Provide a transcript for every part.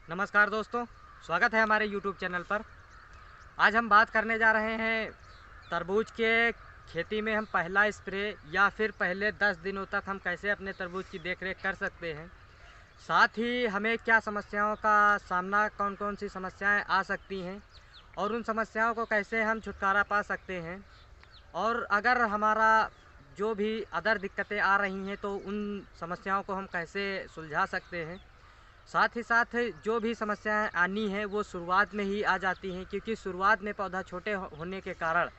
नमस्कार दोस्तों, स्वागत है हमारे YouTube चैनल पर। आज हम बात करने जा रहे हैं तरबूज के खेती में हम पहला स्प्रे या फिर पहले 10 दिनों तक हम कैसे अपने तरबूज की देखरेख कर सकते हैं। साथ ही हमें क्या समस्याओं का सामना, कौन कौन सी समस्याएं आ सकती हैं और उन समस्याओं को कैसे हम छुटकारा पा सकते हैं। और अगर हमारा जो भी अदर दिक्कतें आ रही हैं तो उन समस्याओं को हम कैसे सुलझा सकते हैं। साथ ही साथ जो भी समस्याएं आनी हैं वो शुरुआत में ही आ जाती हैं, क्योंकि शुरुआत में पौधा छोटे होने के कारण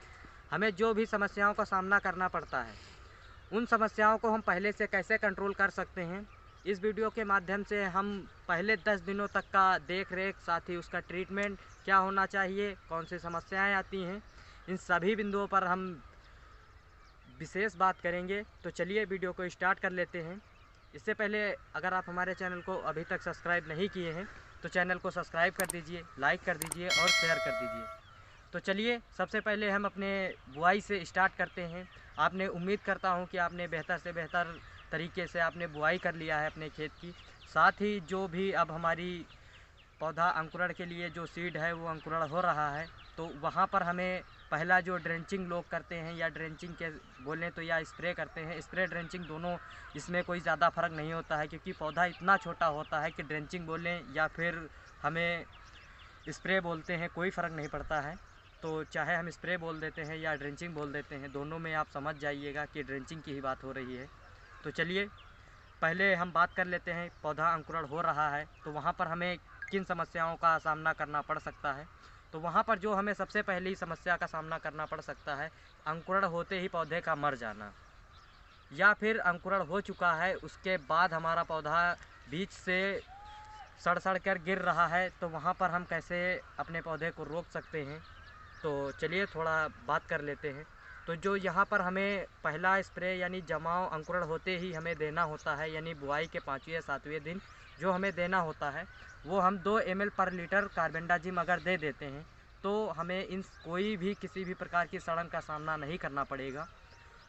हमें जो भी समस्याओं का सामना करना पड़ता है, उन समस्याओं को हम पहले से कैसे कंट्रोल कर सकते हैं। इस वीडियो के माध्यम से हम पहले 10 दिनों तक का देख रेख, साथ ही उसका ट्रीटमेंट क्या होना चाहिए, कौन सी समस्याएं आती हैं, इन सभी बिंदुओं पर हम विशेष बात करेंगे। तो चलिए वीडियो को स्टार्ट कर लेते हैं। इससे पहले अगर आप हमारे चैनल को अभी तक सब्सक्राइब नहीं किए हैं तो चैनल को सब्सक्राइब कर दीजिए, लाइक कर दीजिए और शेयर कर दीजिए। तो चलिए सबसे पहले हम अपने बुआई से स्टार्ट करते हैं। आपने, उम्मीद करता हूं कि आपने बेहतर से बेहतर तरीके से आपने बुआई कर लिया है अपने खेत की। साथ ही जो भी अब हमारी पौधा अंकुरण के लिए जो सीड है वो अंकुरण हो रहा है, तो वहाँ पर हमें पहला जो ड्रेंचिंग लोग करते हैं या ड्रेंचिंग के बोलें तो या स्प्रे करते हैं, स्प्रे ड्रेंचिंग दोनों, इसमें कोई ज़्यादा फ़र्क नहीं होता है, क्योंकि पौधा इतना छोटा होता है कि ड्रेंचिंग बोलें या फिर हमें स्प्रे बोलते हैं, कोई फ़र्क नहीं पड़ता है। तो चाहे हम स्प्रे बोल देते हैं या ड्रेंचिंग बोल देते हैं, दोनों में आप समझ जाइएगा कि ड्रेंचिंग की ही बात हो रही है। तो चलिए पहले हम बात कर लेते हैं, पौधा अंकुरण हो रहा है तो वहाँ पर हमें किन समस्याओं का सामना करना पड़ सकता है। तो वहाँ पर जो हमें सबसे पहली समस्या का सामना करना पड़ सकता है, अंकुरण होते ही पौधे का मर जाना, या फिर अंकुरण हो चुका है उसके बाद हमारा पौधा बीच से सड़ सड़ कर गिर रहा है, तो वहाँ पर हम कैसे अपने पौधे को रोक सकते हैं। तो चलिए थोड़ा बात कर लेते हैं। तो जो यहाँ पर हमें पहला स्प्रे यानी जमाव अंकुरण होते ही हमें देना होता है, यानी बुआई के 5वें या 7वें दिन जो हमें देना होता है, वो हम 2 ml पर लीटर कार्बेंडाजिम अगर दे देते हैं तो हमें इन कोई भी किसी भी प्रकार की सड़न का सामना नहीं करना पड़ेगा।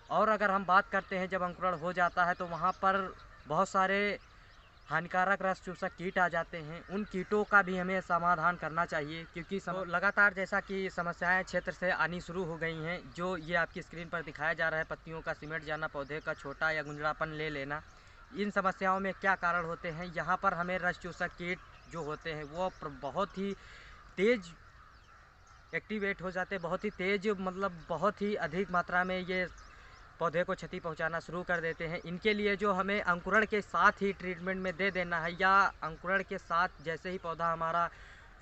और अगर हम बात करते हैं जब अंकुरण हो जाता है तो वहाँ पर बहुत सारे हानिकारक रस चूसक कीट आ जाते हैं, उन कीटों का भी हमें समाधान करना चाहिए, क्योंकि लगातार जैसा कि समस्याएं क्षेत्र से आनी शुरू हो गई हैं। जो ये आपकी स्क्रीन पर दिखाया जा रहा है, पत्तियों का सिमट जाना, पौधे का छोटा या गुंजड़ापन ले लेना, इन समस्याओं में क्या कारण होते हैं। यहाँ पर हमें रस चूसक कीट जो होते हैं वो बहुत ही तेज़ एक्टिवेट हो जाते हैं, बहुत ही तेज़, मतलब बहुत ही अधिक मात्रा में ये पौधे को क्षति पहुंचाना शुरू कर देते हैं। इनके लिए जो हमें अंकुरण के साथ ही ट्रीटमेंट में दे देना है, या अंकुरण के साथ जैसे ही पौधा हमारा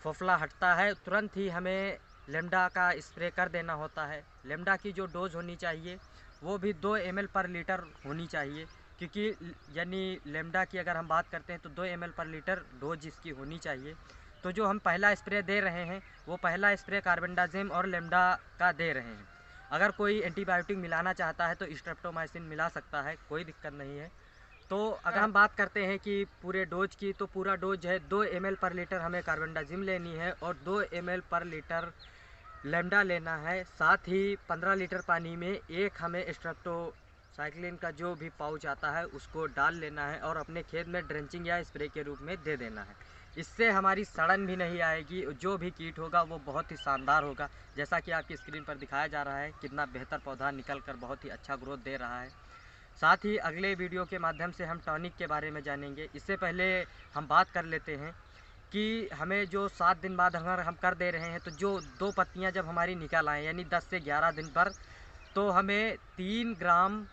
फोफला हटता है तुरंत ही हमें लेमडा का स्प्रे कर देना होता है। लेमडा की जो डोज होनी चाहिए वो भी 2 ml पर लीटर होनी चाहिए, क्योंकि यानी लेमडा की अगर हम बात करते हैं तो 2 ml पर लीटर डोज इसकी होनी चाहिए। तो जो हम पहला स्प्रे दे रहे हैं वो पहला स्प्रे कार्बेंडाजिम और लेमडा का दे रहे हैं। अगर कोई एंटीबायोटिक मिलाना चाहता है तो स्ट्रेप्टोमाइसिन मिला सकता है, कोई दिक्कत नहीं है। तो अगर हम बात करते हैं कि पूरे डोज की, तो पूरा डोज है 2 ml पर लीटर हमें कार्बेंडाजिम लेनी है और 2 ml पर लीटर लेमडा लेना है। साथ ही 15 लीटर पानी में एक हमें स्ट्रेप्टोसाइक्लिन का जो भी पाउच आता है उसको डाल लेना है और अपने खेत में ड्रेंचिंग या स्प्रे के रूप में दे देना है। इससे हमारी सड़न भी नहीं आएगी, जो भी कीट होगा वो बहुत ही शानदार होगा। जैसा कि आपकी स्क्रीन पर दिखाया जा रहा है, कितना बेहतर पौधा निकल कर बहुत ही अच्छा ग्रोथ दे रहा है। साथ ही अगले वीडियो के माध्यम से हम टॉनिक के बारे में जानेंगे। इससे पहले हम बात कर लेते हैं कि हमें जो 7 दिन बाद अगर हम कर दे रहे हैं तो जो 2 पत्तियां जब हमारी निकल आएँ यानी 10 से 11 दिन पर, तो हमें 3 ग्राम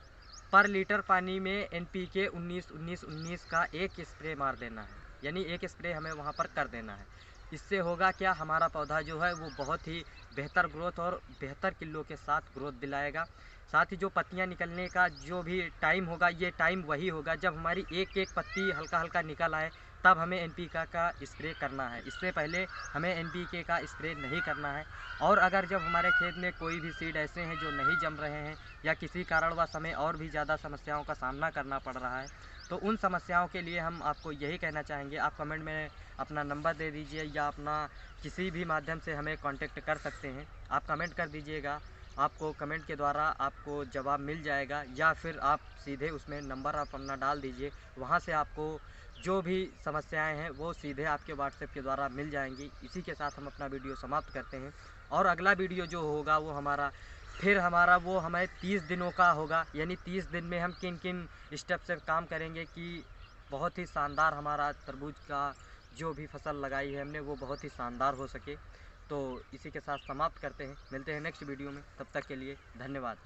पर लीटर पानी में NPK 19-19-19 का एक स्प्रे मार देना है, यानी एक स्प्रे हमें वहाँ पर कर देना है। इससे होगा क्या, हमारा पौधा जो है वो बहुत ही बेहतर ग्रोथ और बेहतर किलो के साथ ग्रोथ दिलाएगा। साथ ही जो पत्तियां निकलने का जो भी टाइम होगा, ये टाइम वही होगा जब हमारी एक एक पत्ती हल्का हल्का निकल आए, तब हमें NPK का स्प्रे करना है। इससे पहले हमें NPK का स्प्रे नहीं करना है। और अगर जब हमारे खेत में कोई भी सीड ऐसे हैं जो नहीं जम रहे हैं या किसी कारणवश हमें और भी ज़्यादा समस्याओं का सामना करना पड़ रहा है, तो उन समस्याओं के लिए हम आपको यही कहना चाहेंगे, आप कमेंट में अपना नंबर दे दीजिए या अपना किसी भी माध्यम से हमें कांटेक्ट कर सकते हैं। आप कमेंट कर दीजिएगा, आपको कमेंट के द्वारा आपको जवाब मिल जाएगा, या फिर आप सीधे उसमें नंबर आप अपना डाल दीजिए, वहाँ से आपको जो भी समस्याएं हैं वो सीधे आपके व्हाट्सएप के द्वारा मिल जाएंगी। इसी के साथ हम अपना वीडियो समाप्त करते हैं, और अगला वीडियो जो होगा वो हमें 30 दिनों का होगा। यानी 30 दिन में हम किन किन स्टेप से काम करेंगे कि बहुत ही शानदार हमारा तरबूज का जो भी फसल लगाई है हमने वो बहुत ही शानदार हो सके। तो इसी के साथ समाप्त करते हैं, मिलते हैं नेक्स्ट वीडियो में, तब तक के लिए धन्यवाद।